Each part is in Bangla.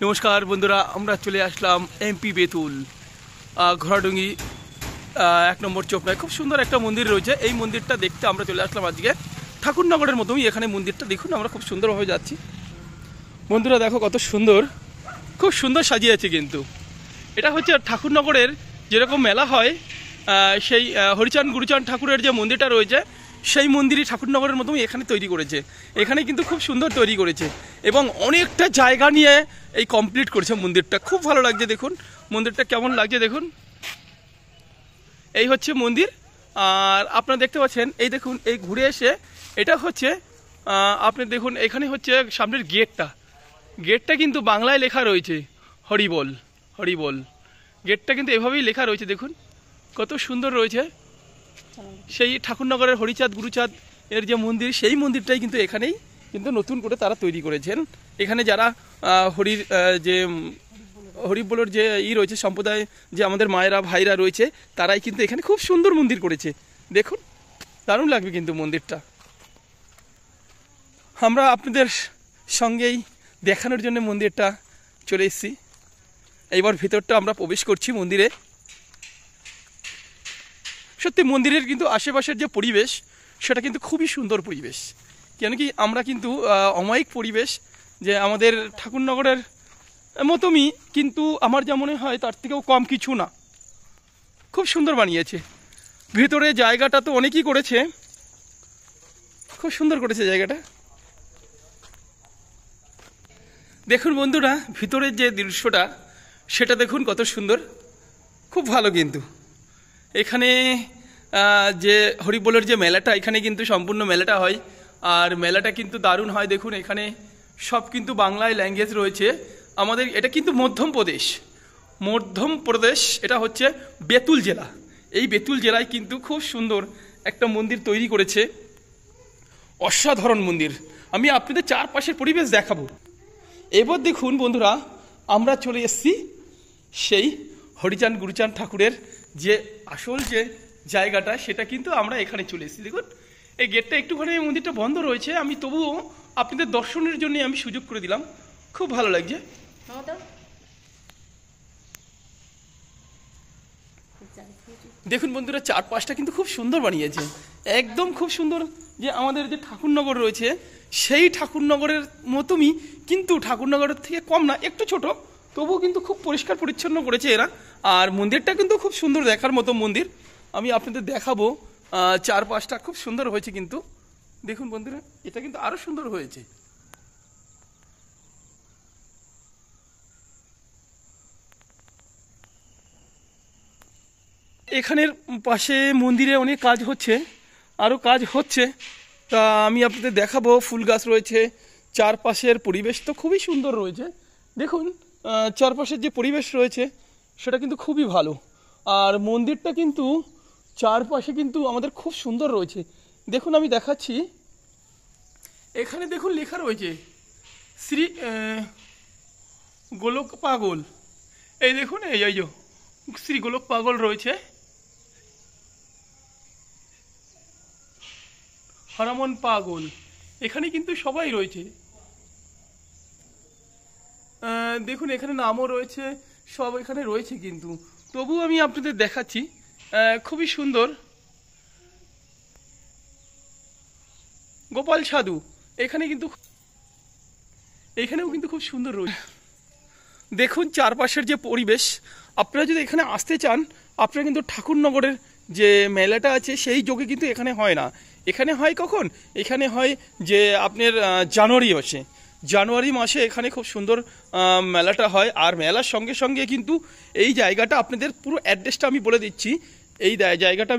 নমস্কার বন্ধুরা, আমরা চলে আসলাম এমপি বেতুল ঘোড়াডুঙ্গি 1 নম্বর চোপড়ায়। খুব সুন্দর একটা মন্দির রয়েছে। এই মন্দিরটা দেখতে আমরা চলে আসলাম আজকে। ঠাকুরনগরের মতোই এখানে মন্দিরটা দেখুন, আমরা খুব সুন্দরভাবে যাচ্ছি। বন্ধুরা দেখো কত সুন্দর, খুব সুন্দর সাজিয়েছে। কিন্তু এটা হচ্ছে ঠাকুরনগরের যেরকম মেলা হয়, সেই হরিচাঁদ গুরুচাঁদ ঠাকুরের যে মন্দিরটা রয়েছে সেই মন্দিরই ঠাকুরনগরের মতোই এখানে তৈরি করেছে। এখানে কিন্তু খুব সুন্দর তৈরি করেছে এবং অনেকটা জায়গা নিয়ে এই কমপ্লিট করেছে মন্দিরটা। খুব ভালো লাগছে, দেখুন মন্দিরটা কেমন লাগছে দেখুন। এই হচ্ছে মন্দির। আর আপনারা দেখতে পাচ্ছেন, এই দেখুন, এই ঘুরে এসে এটা হচ্ছে আপনি দেখুন, এখানে হচ্ছে সামনের গেটটা কিন্তু বাংলায় লেখা রয়েছে হরিবোল হরিবোল। গেটটা কিন্তু এভাবেই লেখা রয়েছে, দেখুন কত সুন্দর রয়েছে। সেই ঠাকুরনগরের হরিচাঁদ গুরুচাঁদ এর যে মন্দির, সেই মন্দিরটাই কিন্তু এখানেই কিন্তু নতুন করে তারা তৈরি করেছেন। এখানে যারা হরিবোলের যে রয়েছে সম্প্রদায়, যে আমাদের মায়েরা ভাইরা রয়েছে, তারাই কিন্তু এখানে খুব সুন্দর মন্দির করেছে। দেখুন দারুণ লাগবে কিন্তু মন্দিরটা। আমরা আপনাদের সঙ্গেই দেখানোর জন্য মন্দিরটা চলে এসেছি। এইবার ভিতরটা আমরা প্রবেশ করছি মন্দিরে। সত্যি মন্দিরের কিন্তু আশেপাশের যে পরিবেশ, সেটা কিন্তু খুবই সুন্দর পরিবেশ। কেন কি আমরা কিন্তু অমায়িক পরিবেশ, যে আমাদের ঠাকুরনগরের মতনই, কিন্তু আমার যা মনে হয় তার থেকেও কম কিছু না। খুব সুন্দর বানিয়েছে। ভিতরে জায়গাটা তো অনেকই করেছে, খুব সুন্দর করেছে জায়গাটা। দেখুন বন্ধুরা, ভিতরের যে দৃশ্যটা সেটা দেখুন কত সুন্দর, খুব ভালো। কিন্তু এখানে যে হরিবোলের যে মেলাটা, এখানে কিন্তু সম্পূর্ণ মেলাটা হয়, আর মেলাটা কিন্তু দারুণ হয়। দেখুন এখানে সব কিন্তু বাংলায় ল্যাঙ্গুয়েজ রয়েছে। আমাদের এটা কিন্তু মধ্যমপ্রদেশ, এটা হচ্ছে বেতুল জেলা। এই বেতুল জেলায় কিন্তু খুব সুন্দর একটা মন্দির তৈরি করেছে, অসাধারণ মন্দির। আমি আপনাদের চারপাশের পরিবেশ দেখাবো। এবার দেখুন বন্ধুরা, আমরা চলে এসেছি সেই হরিচাঁদ গুরুচাঁদ ঠাকুরের যে আসল যে জায়গাটা, সেটা কিন্তু আমরা এখানে চলে এসেছি। দেখুন এই গেটটা একটুখানি, এই মন্দিরটা বন্ধ রয়েছে, আমি তবুও আপনাদের দর্শনের জন্য আমি সুযোগ করে দিলাম। খুব ভালো লাগছে। দেখুন বন্ধুরা, চারপাশটা কিন্তু খুব সুন্দর বানিয়েছে, একদম খুব সুন্দর। যে আমাদের যে ঠাকুরনগর রয়েছে, সেই ঠাকুরনগরের মতনই, কিন্তু ঠাকুরনগরের থেকে কম না, একটু ছোট, তবুও কিন্তু খুব পরিষ্কার পরিচ্ছন্ন করেছে এরা। আর মন্দিরটা কিন্তু খুব সুন্দর, দেখার মতো মন্দির। আমি আপনাদের দেখাবো। চারপাশটা খুব সুন্দর হয়েছে কিন্তু। দেখুন বন্ধুরা, এটা কিন্তু আরো সুন্দর হয়েছে। এখানের পাশে মন্দিরে অনেক কাজ হচ্ছে, আরও কাজ হচ্ছে, তা আমি আপনাদের দেখাবো। ফুল গাছ রয়েছে, চারপাশের পরিবেশ তো খুবই সুন্দর রয়েছে। দেখুন চারপাশের যে পরিবেশ রয়েছে সেটা কিন্তু খুবই ভালো। আর মন্দিরটা কিন্তু চারপাশে কিন্তু আমাদের খুব সুন্দর রয়েছে। দেখুন আমি দেখাচ্ছি, এখানে দেখুন লেখা রয়েছে শ্রী গোলক পাগল। এই দেখুন, এই যে শ্রী গোলক পাগল রয়েছে, হরমন পাগল, এখানে কিন্তু সবাই রয়েছে। দেখুন এখানে নামও রয়েছে, সব এখানে রয়েছে। কিন্তু তবু আমি আপনাদের দেখাচ্ছি, খুবই সুন্দর। গোপাল সাধু এখানেও কিন্তু খুব সুন্দর রয়েছে। দেখুন চারপাশের যে পরিবেশ, আপনারা যদি এখানে আসতে চান, আপনারা কিন্তু ঠাকুরনগরের যে মেলাটা আছে সেই যোগে কিন্তু এখানে হয় না। এখানে হয় কখন? এখানে হয় যে আপনার জানুয়ারি মাসে এখানে খুব সুন্দর মেলাটা হয়। আর মেলার সঙ্গে সঙ্গে কিন্তু এই জায়গাটা, আপনাদের পুরো অ্যাড্রেসটা আমি বলে দিচ্ছি। এই জায়গাটা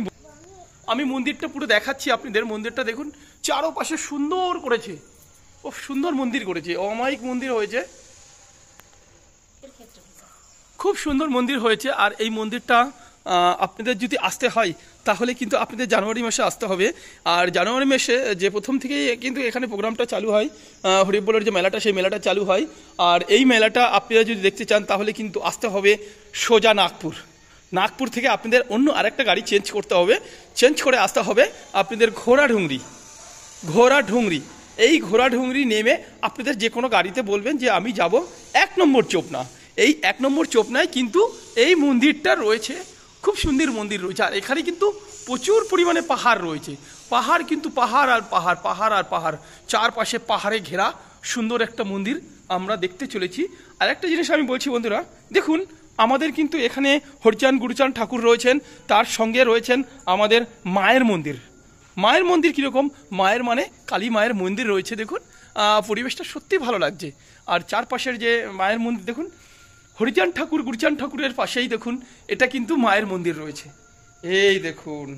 আমি মন্দিরটা পুরো দেখাচ্ছি আপনাদের। মন্দিরটা দেখুন চারপাশে সুন্দর করেছে, খুব সুন্দর মন্দির করেছে, অমায়িক মন্দির হয়েছে, খুব সুন্দর মন্দির হয়েছে। আর এই মন্দিরটা আপনাদের যদি আসতে হয়, তাহলে কিন্তু আপনাদের জানুয়ারি মাসে আসতে হবে। আর জানুয়ারি মাসে যে প্রথম থেকেই কিন্তু এখানে প্রোগ্রামটা চালু হয়, হরিবোলের যে মেলাটা, সেই মেলাটা চালু হয়। আর এই মেলাটা আপনারা যদি দেখতে চান, তাহলে কিন্তু আসতে হবে সোজা নাগপুর থেকে আপনাদের অন্য আরেকটা গাড়ি চেঞ্জ করতে হবে, চেঞ্জ করে আসতে হবে আপনাদের ঘোড়াডুংরি। এই ঘোড়াডুংরি নেমে আপনাদের যে কোনো গাড়িতে বলবেন যে আমি যাব 1 নম্বর চোপনা। এই 1 নম্বর চোপনায় কিন্তু এই মন্দিরটা রয়েছে, খুব সুন্দর মন্দির রয়েছে। আর এখানে কিন্তু প্রচুর পরিমাণে পাহাড় রয়েছে, পাহাড় কিন্তু পাহাড় আর পাহাড়, পাহাড় আর পাহাড়, চারপাশে পাহাড়ে ঘেরা সুন্দর একটা মন্দির আমরা দেখতে চলেছি। আর একটা জিনিস আমি বলছি বন্ধুরা, দেখুন আমাদের কিন্তু এখানে হরিচাঁদ গুরুচাঁদ ঠাকুর রয়েছেন, তার সঙ্গে রয়েছেন আমাদের মায়ের মন্দির। মায়ের মন্দির কীরকম, মায়ের মানে কালী মায়ের মন্দির রয়েছে। দেখুন পরিবেশটা সত্যি ভালো লাগছে। আর চারপাশের যে মায়ের মন্দির দেখুন, হরিচাঁদ ঠাকুর গুরুচাঁদ ঠাকুরের পাশেই দেখুন এটা কিন্তু মায়ের মন্দির রয়েছে। এই দেখুন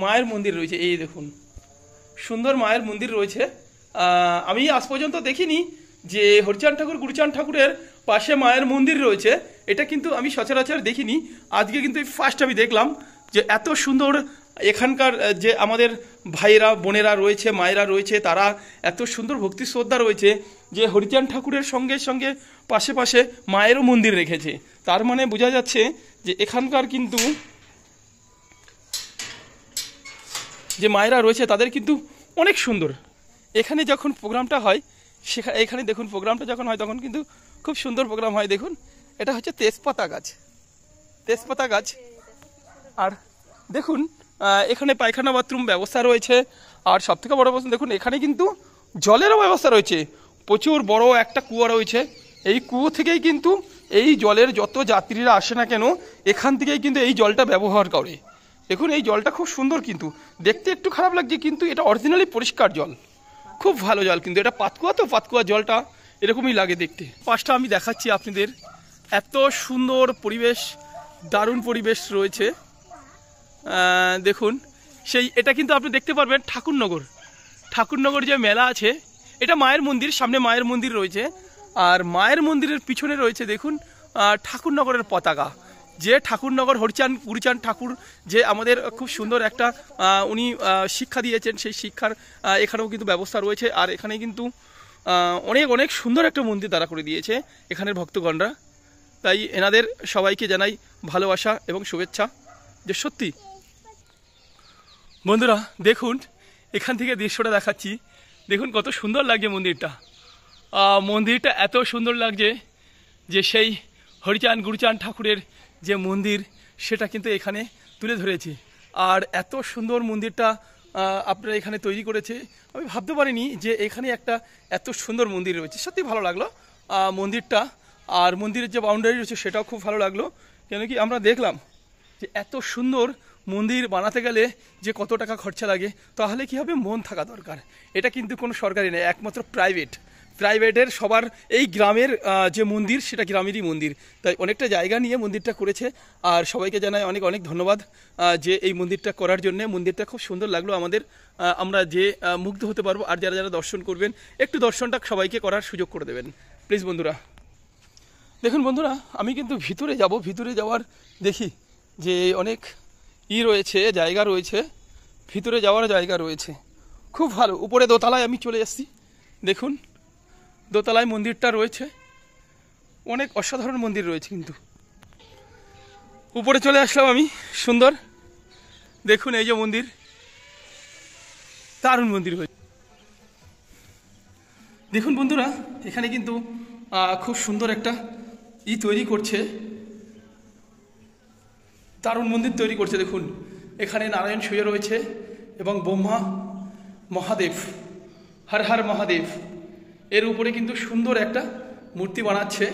মায়ের মন্দির রয়েছে, এই দেখুন সুন্দর মায়ের মন্দির রয়েছে। আমি আজ পর্যন্ত দেখিনি যে হরিচাঁদ ঠাকুর গুরুচাঁদ ঠাকুরের পাশে মায়ের মন্দির রয়েছে, এটা কিন্তু আমি সচরাচর দেখিনি। আজকে কিন্তু ফার্স্ট আমি দেখলাম যে এত সুন্দর এখানকার যে আমাদের ভাইয়েরা বোনেরা রয়েছে, মায়েরা রয়েছে, তারা এত সুন্দর ভক্তি শ্রদ্ধা রয়েছে যে হরিচাঁদ ঠাকুরের সঙ্গে সঙ্গে পাশে পাশে মায়েরও মন্দির রেখেছে। তার মানে বোঝা যাচ্ছে যে এখানকার কিন্তু যে মায়েরা রয়েছে তাদের কিন্তু অনেক সুন্দর। এখানে যখন প্রোগ্রামটা হয় এখানে দেখুন প্রোগ্রামটা যখন হয় তখন কিন্তু খুব সুন্দর প্রোগ্রাম হয়। দেখুন এটা হচ্ছে তেজপাতা গাছ, তেজপাতা গাছ। আর দেখুন এখানে পায়খানা বাথরুম ব্যবস্থা রয়েছে। আর সবথেকে বড় কথা দেখুন এখানে কিন্তু জলেরও ব্যবস্থা রয়েছে, প্রচুর বড় একটা কুয়া রয়েছে। এই কুয়ো থেকেই কিন্তু এই জলের যত যাত্রীরা আসে না কেন এখান থেকেই কিন্তু এই জলটা ব্যবহার করে। দেখুন এই জলটা খুব সুন্দর, কিন্তু দেখতে একটু খারাপ লাগছে, কিন্তু এটা অরিজিনালি পরিষ্কার জল, খুব ভালো জল। কিন্তু এটা পাতকুয়া, তো পাতকুয়া জলটা এরকমই লাগে দেখতে। পাশটা আমি দেখাচ্ছি আপনাদের, এত সুন্দর পরিবেশ, দারুণ পরিবেশ রয়েছে। দেখুন সেই এটা কিন্তু আপনি দেখতে পারবেন ঠাকুরনগর, ঠাকুরনগর যে মেলা আছে, এটা মায়ের মন্দির, সামনে মায়ের মন্দির রয়েছে। আর মায়ের মন্দিরের পিছনে রয়েছে দেখুন ঠাকুরনগরের পতাকা। যে ঠাকুরনগর হরিচাঁদ গুরুচাঁদ ঠাকুর যে আমাদের খুব সুন্দর একটা উনি শিক্ষা দিয়েছেন, সেই শিক্ষার এখানেও কিন্তু ব্যবস্থা রয়েছে। আর এখানে কিন্তু অনেক অনেক সুন্দর একটা মন্দির দাঁড়া করে দিয়েছে এখানের ভক্তগণরা। তাই এনাদের সবাইকে জানাই ভালোবাসা এবং শুভেচ্ছা। যে সত্যি বন্ধুরা দেখুন এখান থেকে দৃশ্যটা দেখাচ্ছি, দেখুন কত সুন্দর লাগছে মন্দিরটা। মন্দিরটা এত সুন্দর লাগছে যে সেই হরিচাঁদ গুরুচাঁদ ঠাকুরের যে মন্দির সেটা কিন্তু এখানে তুলে ধরেছে। আর এত সুন্দর মন্দিরটা আপনারা এখানে তৈরি করেছে, আমি ভাবতে পারিনি যে এখানে একটা এত সুন্দর মন্দির রয়েছে। সত্যি ভালো লাগলো মন্দিরটা। আর মন্দিরের যে বাউন্ডারি রয়েছে সেটাও খুব ভালো লাগলো, কেন কি আমরা দেখলাম যে এত সুন্দর মন্দির বানাতে গেলে যে কত টাকা খরচা লাগে, তাহলে কি হবে, মন থাকা দরকার। এটা কিন্তু কোনো সরকারি নেই, একমাত্র প্রাইভেটের সবার এই গ্রামের যে মন্দির সেটা গ্রামেরই মন্দির। তাই অনেকটা জায়গা নিয়ে মন্দিরটা করেছে। আর সবাইকে জানাই অনেক অনেক ধন্যবাদ যে এই মন্দিরটা করার জন্য। মন্দিরটা খুব সুন্দর লাগলো আমাদের, আমরা যে মুগ্ধ হতে পারবো। আর যারা যারা দর্শন করবেন একটু দর্শনটা সবাইকে করার সুযোগ করে দেবেন প্লিজ বন্ধুরা। দেখুন বন্ধুরা আমি কিন্তু ভিতরে যাব, ভিতরে যাওয়ার দেখি যে অনেক রয়েছে, জায়গা রয়েছে, ভিতরে যাওয়ার জায়গা রয়েছে খুব ভালো। উপরে দোতলায় আমি চলে যাচ্ছি, দেখুন দোতলায় মন্দিরটা রয়েছে, অনেক অসাধারণ মন্দির রয়েছে। কিন্তু উপরে চলে আসলাম আমি, সুন্দর দেখুন এই যে মন্দির, দারুণ মন্দির হয়েছে। দেখুন বন্ধুরা এখানে কিন্তু খুব সুন্দর একটা তৈরি করছে, দারুণ মন্দির তৈরি করছে। দেখুন এখানে নারায়ণ শুয়ে রয়েছে এবং ব্রহ্মা মহাদেব, হর হর মহাদেব, এর উপরে কিন্তু সুন্দর একটা মূর্তি বানাচ্ছে।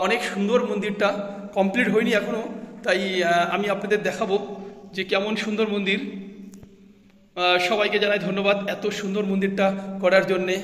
অনেক সুন্দর, মন্দিরটা কমপ্লিট হয়নি এখনও, তাই আমি আপনাদের দেখাবো যে কেমন সুন্দর মন্দির। সবাইকে জানাই ধন্যবাদ এত সুন্দর মন্দিরটা করার জন্যে।